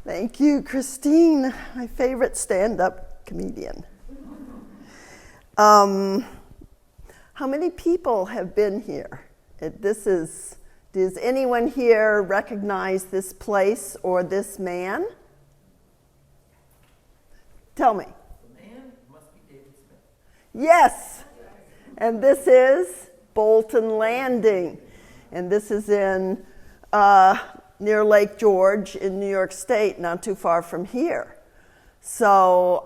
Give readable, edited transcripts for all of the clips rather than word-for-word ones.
Thank you, Christine, my favorite stand-up comedian. How many people have been here? Does anyone here recognize this place or this man? Tell me. The man must be David Smith. Yes, and this is Bolton Landing, and this is in near Lake George in New York State, not too far from here. So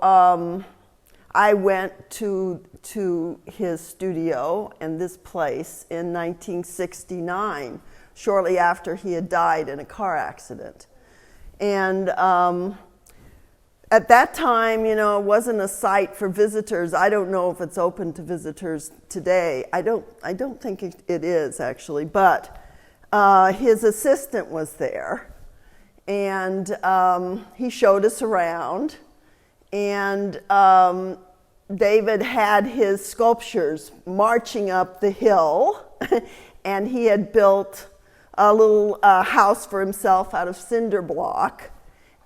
I went to his studio and this place in 1969, shortly after he had died in a car accident. And at that time, it wasn't a site for visitors. I don't know if it's open to visitors today. I don't think it is, actually, but his assistant was there, and he showed us around, and David had his sculptures marching up the hill, and he had built a little house for himself out of cinder block,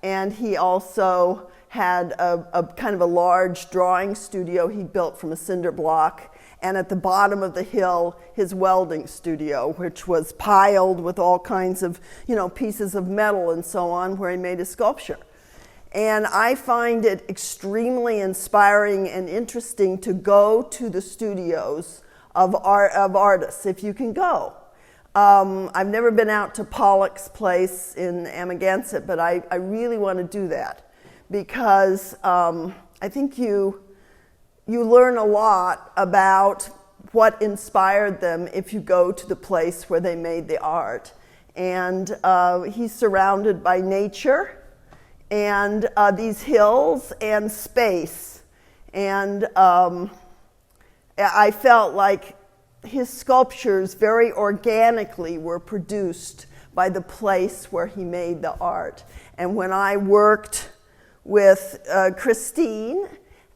and he also had a kind of a large drawing studio he built from a cinder block, and at the bottom of the hill, his welding studio, which was piled with all kinds of, pieces of metal and so on, where he made his sculpture. And I find it extremely inspiring and interesting to go to the studios of artists, if you can go. I've never been out to Pollock's place in Amagansett, but I really want to do that, because I think you learn a lot about what inspired them if you go to the place where they made the art. And he's surrounded by nature and these hills and space. And I felt like his sculptures very organically were produced by the place where he made the art. And when I worked with Christine,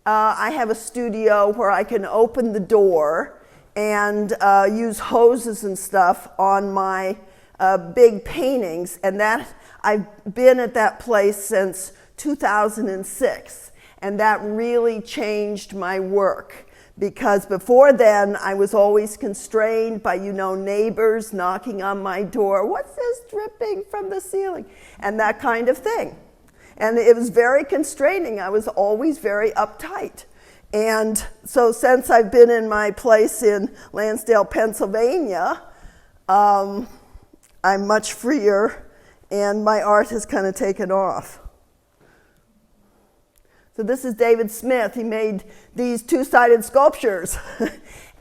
I have a studio where I can open the door and use hoses and stuff on my big paintings, and that I've been at that place since 2006, and that really changed my work, because before then I was always constrained by neighbors knocking on my door. What's this dripping from the ceiling? And that kind of thing. And it was very constraining. I was always very uptight. And so since I've been in my place in Lansdale, Pennsylvania, I'm much freer, and my art has kind of taken off. So this is David Smith. He made these two-sided sculptures.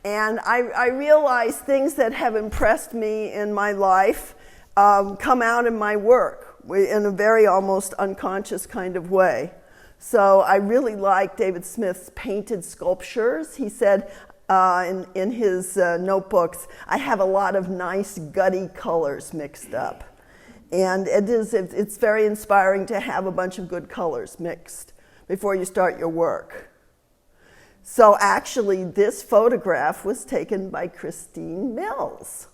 And I realize things that have impressed me in my life come out in my work in a very almost unconscious kind of way. So I really like David Smith's painted sculptures. He said in his notebooks, I have a lot of nice gutty colors mixed up. And it's very inspiring to have a bunch of good colors mixed before you start your work. So actually, this photograph was taken by Christine Mills.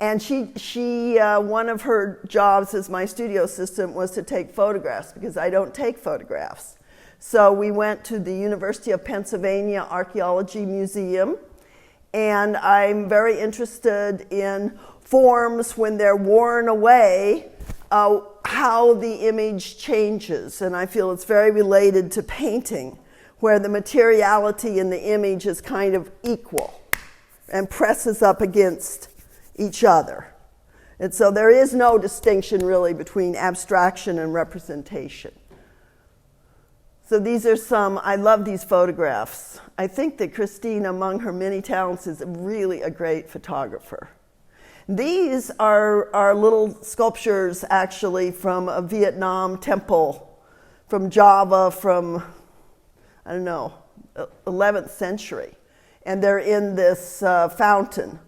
And she one of her jobs as my studio assistant was to take photographs, because I don't take photographs. So we went to the University of Pennsylvania Archaeology Museum, and I'm very interested in forms when they're worn away, how the image changes. And I feel it's very related to painting, where the materiality in the image is kind of equal and presses up against each other. And so there is no distinction really between abstraction and representation. So these are I love these photographs. I think that Christine, among her many talents, is really a great photographer. These are little sculptures actually from a Vietnam temple, from Java, from, 11th century. And they're in this fountain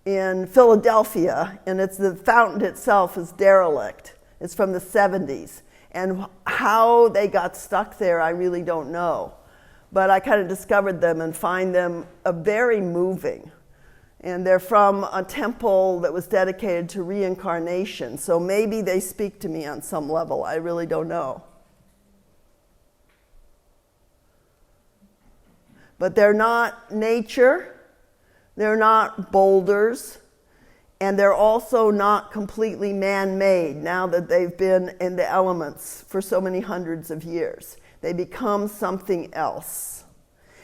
in Philadelphia, and the fountain itself is derelict. It's from the 70s. And how they got stuck there, I really don't know. But I kind of discovered them and find them very moving. And they're from a temple that was dedicated to reincarnation. So maybe they speak to me on some level. I really don't know. But they're not nature. They're not boulders. And they're also not completely man-made now that they've been in the elements for so many hundreds of years. They become something else.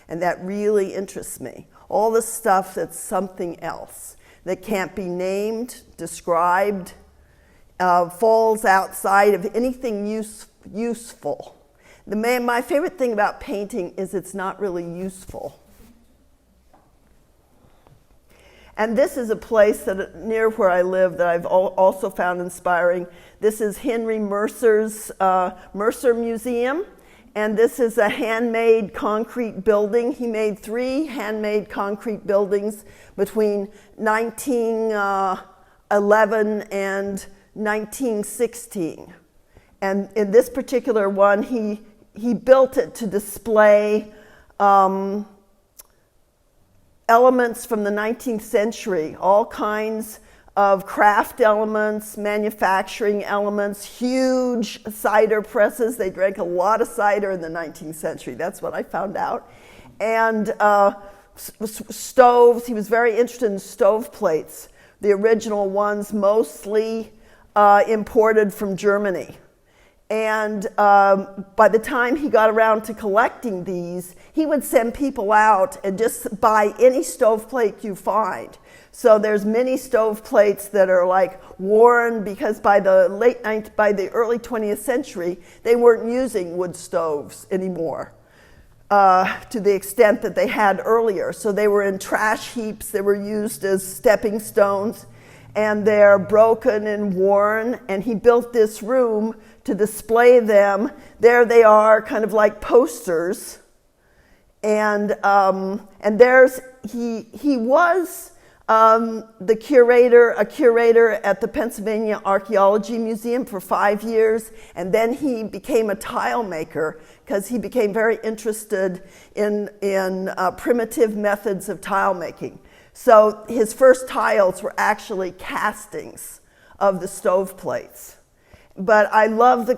And that really interests me. All the stuff that's something else, that can't be named, described, falls outside of anything useful. My favorite thing about painting is it's not really useful. And this is a place that near where I live that I've also found inspiring. This is Henry Mercer's Mercer Museum. And this is a handmade concrete building. He made 3 handmade concrete buildings between 1911 and 1916. And in this particular one, he built it to display elements from the 19th century, all kinds of craft elements, manufacturing elements, huge cider presses. They drank a lot of cider in the 19th century. That's what I found out. And stoves. He was very interested in stove plates. The original ones mostly imported from Germany. And by the time he got around to collecting these, he would send people out and just buy any stove plate you find. So there's many stove plates that are like worn because by the early 20th century, they weren't using wood stoves anymore to the extent that they had earlier. So they were in trash heaps. They were used as stepping stones, and they're broken and worn. And he built this room to display them. There they are, kind of like posters. And there's he was a curator at the Pennsylvania Archaeology Museum for 5 years, and then he became a tile maker because he became very interested in primitive methods of tile making. So his first tiles were actually castings of the stove plates. But I love the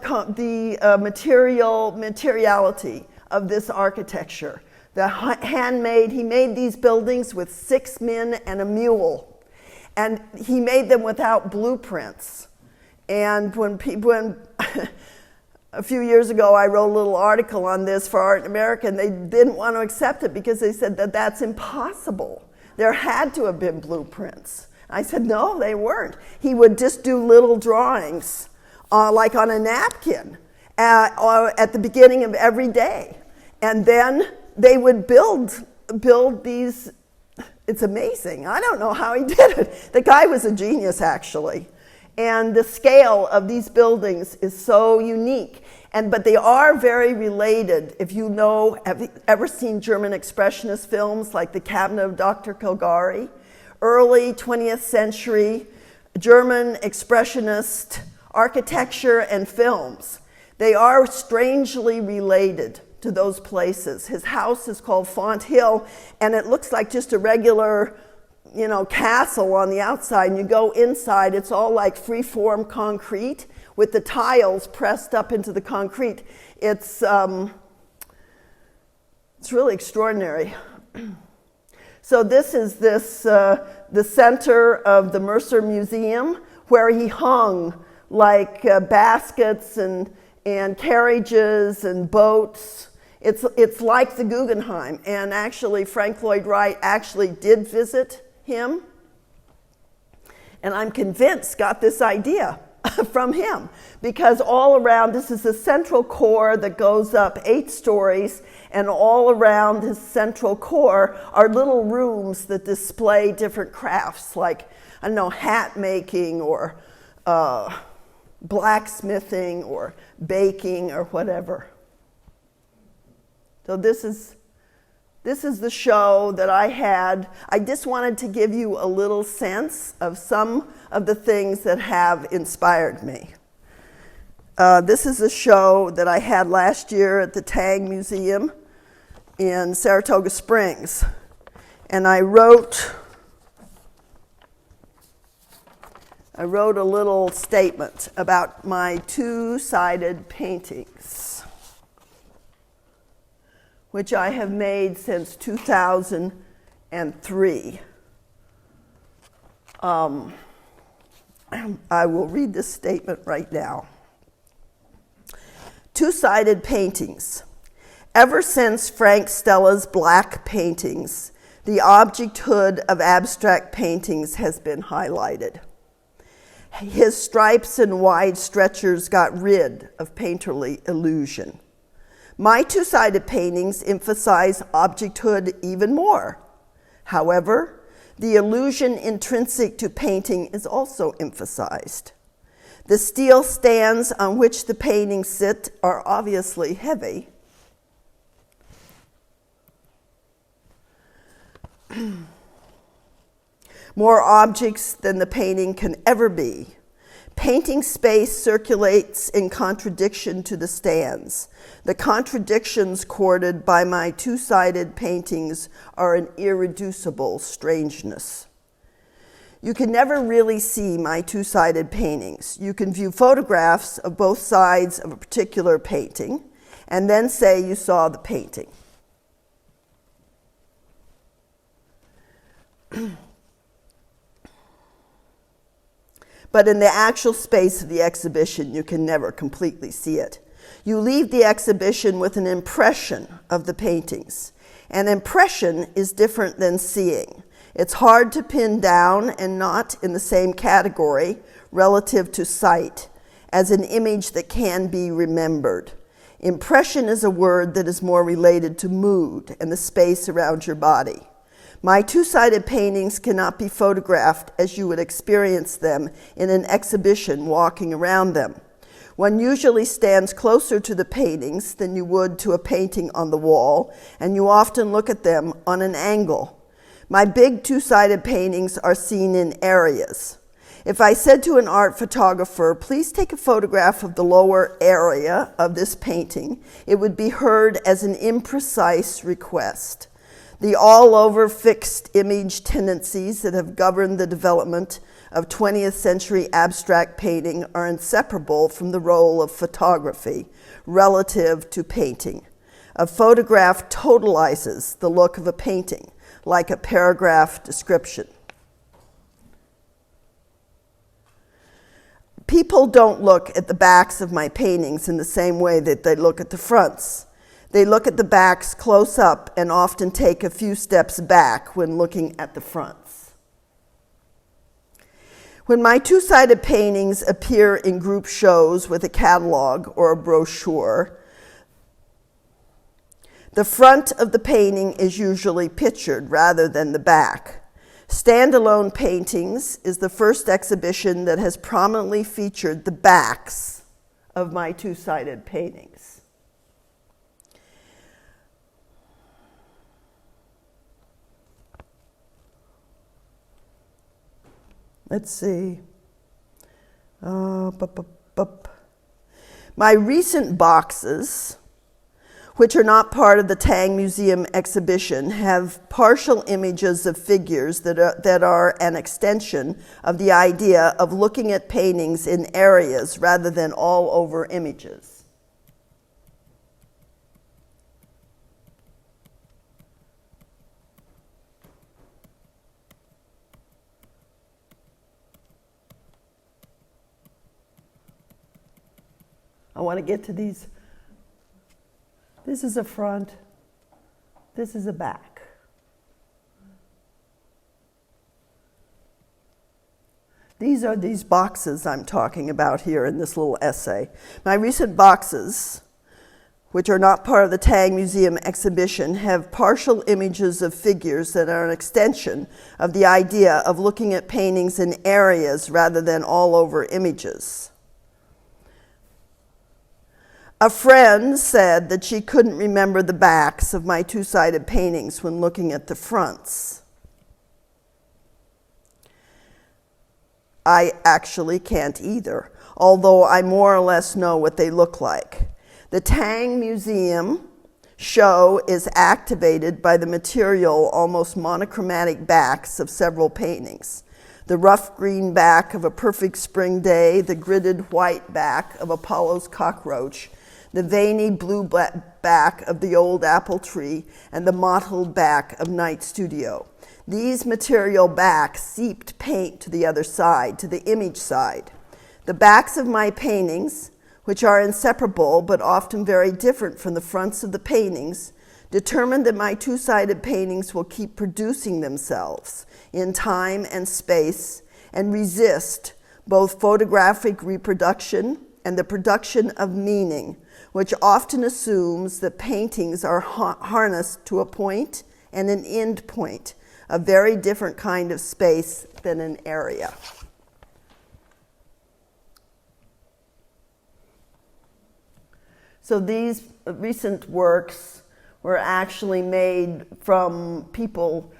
materiality of this architecture. The handmade, he made these buildings with 6 men and a mule. And he made them without blueprints. And when a few years ago I wrote a little article on this for Art in America, and they didn't want to accept it because they said that that's impossible. There had to have been blueprints. I said, no, they weren't. He would just do little drawings, like on a napkin, at the beginning of every day. And then they would build these. It's amazing. I don't know how he did it. The guy was a genius, actually. And the scale of these buildings is so unique. But they are very related. If you know, have you ever seen German expressionist films like The Cabinet of Dr. Caligari? Early 20th century German expressionist architecture and films. They are strangely related to those places. His house is called Font Hill, and it looks like just a regular, castle on the outside. And you go inside, it's all like free-form concrete with the tiles pressed up into the concrete. It's really extraordinary. So this is the center of the Mercer Museum, where he hung like baskets and carriages and boats. It's like the Guggenheim, and actually Frank Lloyd Wright actually did visit him, and I'm convinced got this idea from him, because all around, this is the central core that goes up 8 stories, and all around this central core are little rooms that display different crafts, like, hat making or blacksmithing or baking or whatever. So this is the show that I had. I just wanted to give you a little sense of some of the things that have inspired me. This is a show that I had last year at the Tang Museum in Saratoga Springs. And I wrote I wrote a little statement about my two-sided paintings, which I have made since 2003. I will read this statement right now. Two-sided paintings. Ever since Frank Stella's black paintings, the objecthood of abstract paintings has been highlighted. His stripes and wide stretchers got rid of painterly illusion. My two-sided paintings emphasize objecthood even more. However, the illusion intrinsic to painting is also emphasized. The steel stands on which the paintings sit are obviously heavy. More objects than the painting can ever be. Painting space circulates in contradiction to the stands. The contradictions courted by my two-sided paintings are an irreducible strangeness. You can never really see my two-sided paintings. You can view photographs of both sides of a particular painting and then say you saw the painting. But in the actual space of the exhibition, you can never completely see it. You leave the exhibition with an impression of the paintings. An impression is different than seeing. It's hard to pin down and not in the same category relative to sight as an image that can be remembered. Impression is a word that is more related to mood and the space around your body. My two-sided paintings cannot be photographed as you would experience them in an exhibition walking around them. One usually stands closer to the paintings than you would to a painting on the wall, and you often look at them on an angle. My big two-sided paintings are seen in areas. If I said to an art photographer, please take a photograph of the lower area of this painting, it would be heard as an imprecise request. The all-over fixed image tendencies that have governed the development of 20th century abstract painting are inseparable from the role of photography relative to painting. A photograph totalizes the look of a painting, like a paragraph description. People don't look at the backs of my paintings in the same way that they look at the fronts. They look at the backs close up and often take a few steps back when looking at the fronts. When my two-sided paintings appear in group shows with a catalog or a brochure, the front of the painting is usually pictured rather than the back. Standalone Paintings is the first exhibition that has prominently featured the backs of my two-sided paintings. Let's see. My recent boxes, which are not part of the Tang Museum exhibition, have partial images of figures that are an extension of the idea of looking at paintings in areas rather than all over images. I want to get to these. This is a front. This is a back. These are these boxes I'm talking about here in this little essay. My recent boxes, which are not part of the Tang Museum exhibition, have partial images of figures that are an extension of the idea of looking at paintings in areas rather than all over images. A friend said that she couldn't remember the backs of my two-sided paintings when looking at the fronts. I actually can't either, although I more or less know what they look like. The Tang Museum show is activated by the material, almost monochromatic backs of several paintings. the rough green back of a perfect spring day, the gridded white back of Apollo's cockroach, the veiny blue back of the old apple tree, and the mottled back of Night Studio. These material backs seeped paint to the other side, to the image side. The backs of my paintings, which are inseparable but often very different from the fronts of the paintings, determine that my two-sided paintings will keep producing themselves in time and space and resist both photographic reproduction and the production of meaning, which often assumes that paintings are harnessed to a point and an end point, a very different kind of space than an area. So these recent works were actually made from people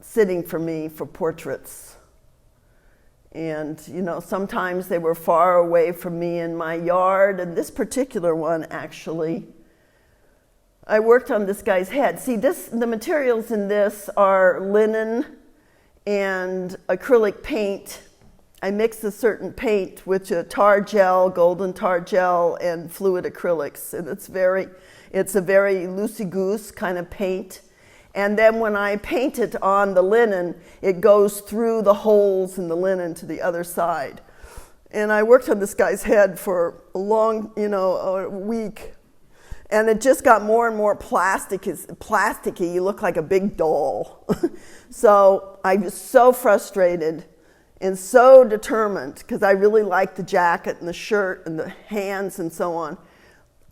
sitting for me for portraits. And, sometimes they were far away from me in my yard. And this particular one, actually, I worked on this guy's head. See, the materials in this are linen and acrylic paint. I mix a certain paint with a tar gel, golden tar gel, and fluid acrylics. And it's a very loosey-goose kind of paint. And then when I paint it on the linen, it goes through the holes in the linen to the other side. And I worked on this guy's head for a long, a week. And it just got more and more plasticky. You look like a big doll. So I was so frustrated and so determined, because I really liked the jacket and the shirt and the hands and so on.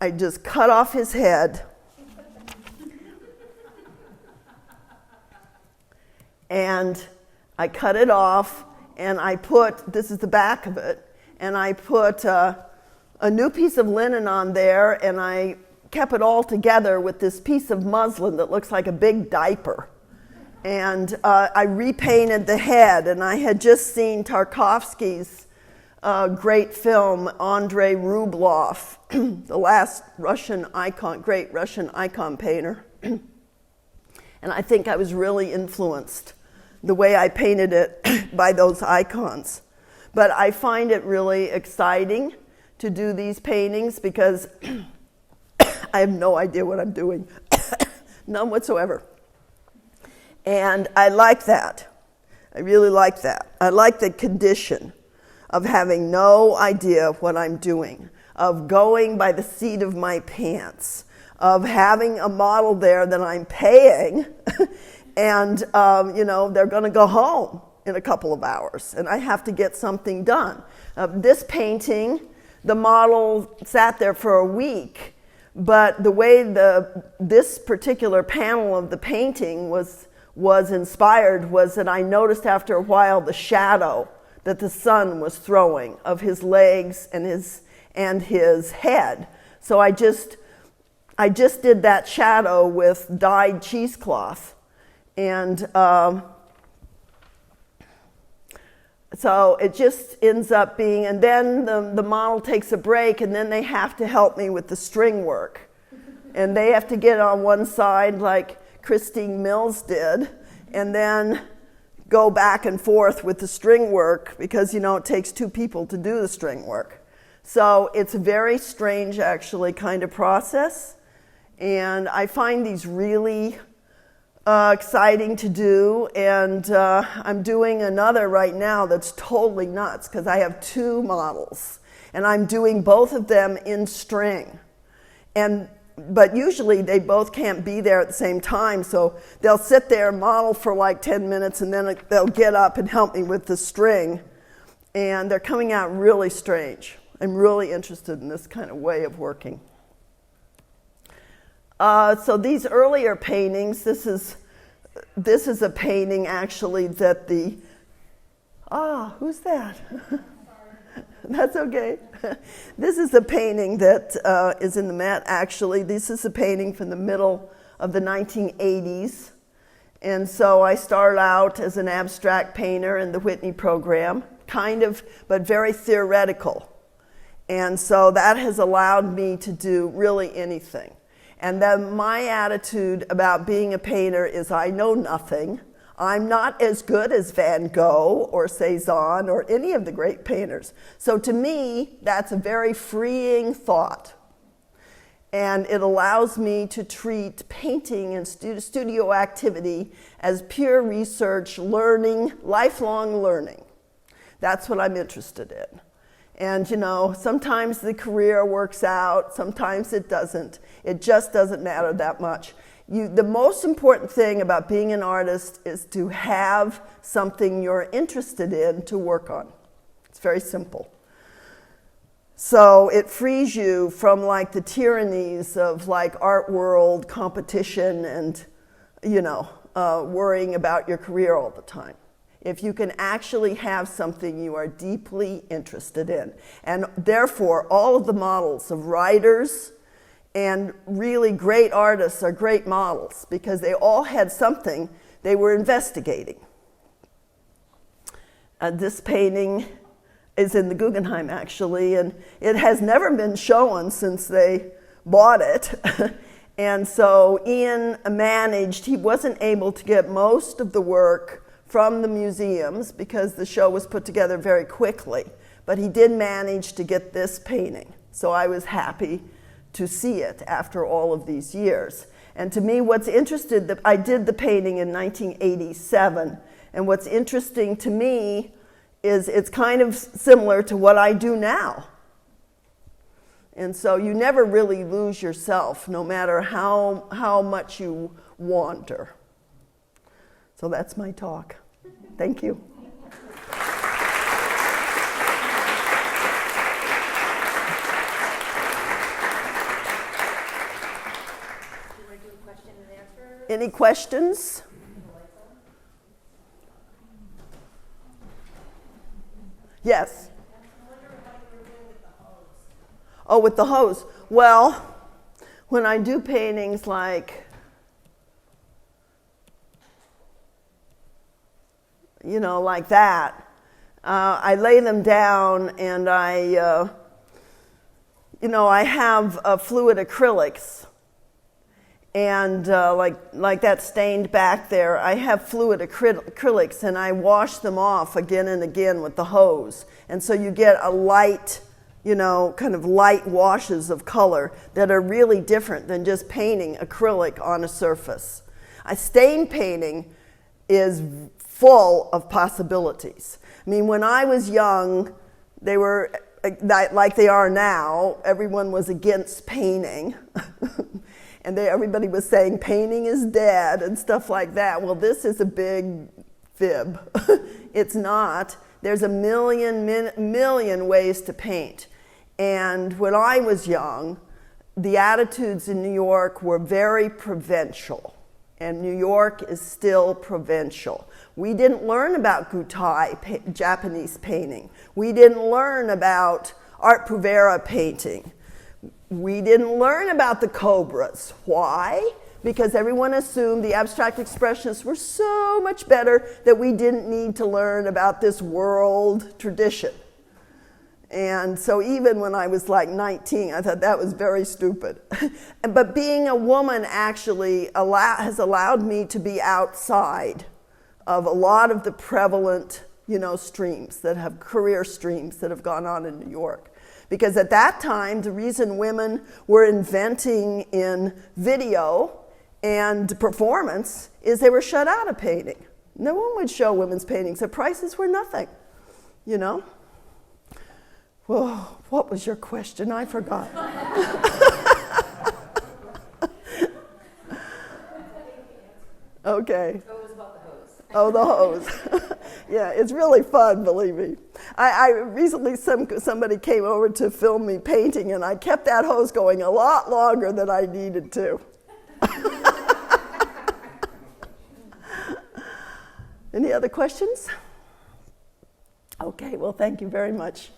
I just cut off his head. And I cut it off, and this is the back of it, and I put a new piece of linen on there, and I kept it all together with this piece of muslin that looks like a big diaper. And I repainted the head, and I had just seen Tarkovsky's great film, Andrei Rublev, the last great Russian icon painter. And I think I was really influenced the way I painted it by those icons. But I find it really exciting to do these paintings because I have no idea what I'm doing. None whatsoever. And I like that. I really like that. I like the condition of having no idea what I'm doing, of going by the seat of my pants, of having a model there that I'm paying, and they're going to go home in a couple of hours, and I have to get something done. This painting, the model sat there for a week, but the way this particular panel of the painting was inspired was that I noticed after a while the shadow that the sun was throwing of his legs and his head. So I just did that shadow with dyed cheesecloth. And so it just ends up being, and then the model takes a break, and then they have to help me with the string work. And they have to get on one side like Christine Mills did, and then go back and forth with the string work because, it takes two people to do the string work. So it's a very strange, actually, kind of process. And I find these really exciting to do, and I'm doing another right now that's totally nuts because I have two models, and I'm doing both of them in string. But usually they both can't be there at the same time, so they'll sit there and model for like 10 minutes, and then they'll get up and help me with the string, and they're coming out really strange. I'm really interested in this kind of way of working. So these earlier paintings, this is a painting actually that who's that? That's okay. This is a painting that is in the Met, actually. This is a painting from the middle of the 1980s. And so I started out as an abstract painter in the Whitney program, kind of, but very theoretical. And so that has allowed me to do really anything. And then my attitude about being a painter is I know nothing. I'm not as good as Van Gogh or Cezanne or any of the great painters. So to me, that's a very freeing thought. And it allows me to treat painting and studio activity as pure research, learning, lifelong learning. That's what I'm interested in. And you know, sometimes the career works out, sometimes it doesn't. It just doesn't matter that much. The most important thing about being an artist is to have something you're interested in to work on. It's very simple. So it frees you from like the tyrannies of like art world competition and, you know, worrying about your career all the time. If you can actually have something you are deeply interested in. And therefore, all of the models of writers and really great artists are great models because they all had something they were investigating. This painting is in the Guggenheim, actually, and it has never been shown since they bought it. And so Ian managed, he wasn't able to get most of the work from the museums because the show was put together very quickly, but he did manage to get this painting. So I was happy to see it after all of these years. And to me, what's interesting, I did the painting in 1987, and what's interesting to me is it's kind of similar to what I do now. And so you never really lose yourself, no matter how much you wander. So that's my talk. Thank you. Any questions? Yes. Oh, with the hose. Well, when I do paintings like, you know, like that, I lay them down and I have fluid acrylics. And like that stained back there, I have fluid acrylics and I wash them off again and again with the hose. And so you get a light, you know, kind of light washes of color that are really different than just painting acrylic on a surface. A stain painting is full of possibilities. I mean, when I was young, they were, like they are now, everyone was against painting. And everybody was saying painting is dead and stuff like that. Well, this is a big fib. It's not. There's a million ways to paint. And when I was young, the attitudes in New York were very provincial. And New York is still provincial. We didn't learn about Gutai, Japanese painting. We didn't learn about Art Povera painting. We didn't learn about the cobras. Why? Because everyone assumed the abstract expressionists were so much better that we didn't need to learn about this world tradition. And so even when I was like 19, I thought that was very stupid. But being a woman actually has allowed me to be outside of a lot of the prevalent, you know, streams that have career streams that have gone on in New York. Because at that time, the reason women were inventing in video and performance is they were shut out of painting. No one would show women's paintings. The prices were nothing, you know? Well, what was your question? I forgot. Okay. Oh, it was about the hose. Oh, the hose. Yeah, it's really fun, believe me. I recently, somebody came over to film me painting, and I kept that hose going a lot longer than I needed to. Any other questions? Okay, well, thank you very much.